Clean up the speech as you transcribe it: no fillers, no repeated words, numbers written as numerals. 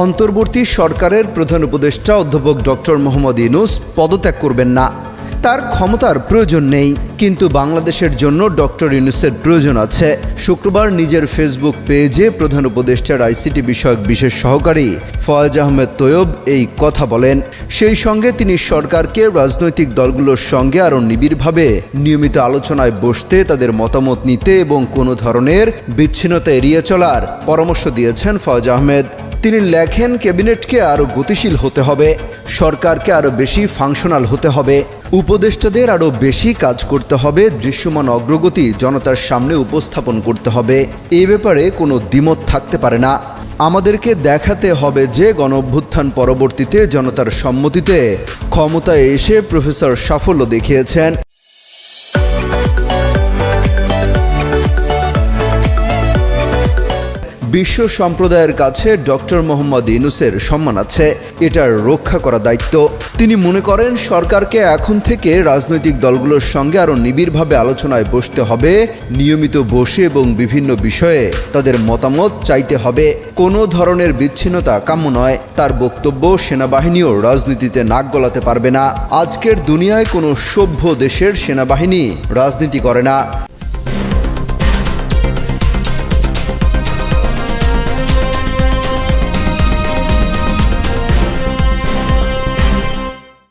অন্তর্বর্তী সরকারের প্রধান উপদেষ্টা অধ্যাপক ডক্টর মোহাম্মদ ইউনূস পদত্যাগ করবেন না। তার ক্ষমতার প্রয়োজন নেই, কিন্তু বাংলাদেশের জন্য ডক্টর ইউনূসের প্রয়োজন আছে। শুক্রবার নিজের ফেসবুক পেজে প্রধান উপদেষ্টার আইসিটি বিষয়ক বিশেষ সহকারী ফয়েজ আহমেদ তৈয়ব এই কথা বলেন। সেই সঙ্গে তিনি সরকারকে রাজনৈতিক দলগুলোর সঙ্গে আরও নিবিড়ভাবে নিয়মিত আলোচনায় বসতে, তাদের মতামত নিতে এবং কোনো ধরনের বিচ্ছিন্নতা এড়িয়ে চলার পরামর্শ দিয়েছেন ফয়েজ আহমেদ। তিনি লেখেন, ক্যাবিনেটকে আরও গতিশীল হতে হবে, সরকারকে আরও বেশি ফাংশনাল হতে হবে, উপদেষ্টাদের আরও বেশি কাজ করতে হবে, দৃশ্যমান অগ্রগতি জনতার সামনে উপস্থাপন করতে হবে। এ ব্যাপারে কোনো দ্বিমত থাকতে পারে না। আমাদেরকে দেখাতে হবে যে গণঅভ্যুত্থান পরবর্তীতে জনতার সম্মতিতে ক্ষমতায় এসে প্রফেসর সাফল্য দেখিয়েছেন। বিশ্ব সম্প্রদায়ের কাছে ডক্টর মোহাম্মদ ইউনূসের সম্মান আছে, এটার রক্ষা করা দায়িত্ব। তিনি মনে করেন সরকারকে এখন থেকে রাজনৈতিক দলগুলোর সঙ্গে আরও নিবিড়ভাবে আলোচনায় বসতে হবে, নিয়মিত বসে এবং বিভিন্ন বিষয়ে তাদের মতামত চাইতে হবে। কোনো ধরনের বিচ্ছিন্নতা কাম্য নয়। তার বক্তব্য, সেনাবাহিনীও রাজনীতিতে নাক গলাতে পারবে না। আজকের দুনিয়ায় কোনো সভ্য দেশের সেনাবাহিনী রাজনীতি করে না।